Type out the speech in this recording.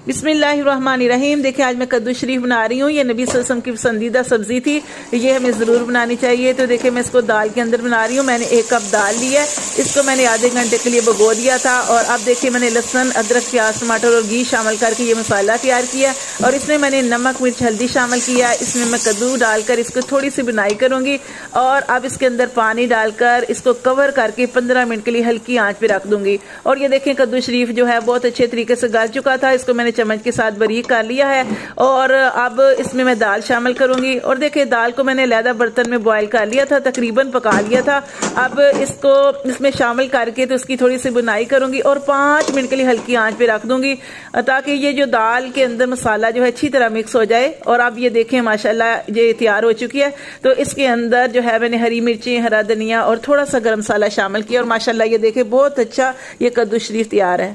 बिस्मिल्लाहिर्रहमानिर्रहीम। देखिए आज मैं कद्दू शरीफ बना रही हूँ। ये नबी सल्लल्लाहु अलैहि वसल्लम की पसंदीदा सब्जी थी, ये हमें ज़रूर बनानी चाहिए। तो देखिए मैं इसको दाल के अंदर बना रही हूँ। मैंने 1 कप दाल ली है, इसको मैंने आधे घंटे के लिए भिगो दिया था। और अब देखिए मैंने लहसुन, अदरक, प्याज, टमाटर और घी शामिल करके ये मसाला तैयार किया। और इसमें मैंने नमक, मिर्च, हल्दी शामिल किया। इसमें मैं कद्दू डालकर इसको थोड़ी सी बुनाई करूँगी। और अब इसके अंदर पानी डालकर इसको कवर करके 15 मिनट के लिए हल्की आँच पर रख दूँगी। और ये देखें कद्दू शरीफ जो है बहुत अच्छे तरीके से गल चुका था। इसको मैंने चम्मच के साथ बारीक कर लिया है। और अब इसमें मैं दाल शामिल करूंगी। और देखिए दाल को मैंने अलग बर्तन में बॉईल कर लिया था, तकरीबन पका लिया था। अब इसको इसमें शामिल करके तो इसकी थोड़ी सी बुनाई करूंगी और 5 मिनट के लिए हल्की आंच पे रख दूंगी, ताकि ये जो दाल के अंदर मसाला जो है अच्छी तरह मिक्स हो जाए। और अब ये देखें माशाल्लाह ये तैयार हो चुकी है। तो इसके अंदर जो है मैंने हरी मिर्ची, हरा धनिया और थोड़ा सा गर्म मसाला शामिल किया। और माशाल्लाह ये देखें बहुत अच्छा ये कद्दू शरीफ तैयार है।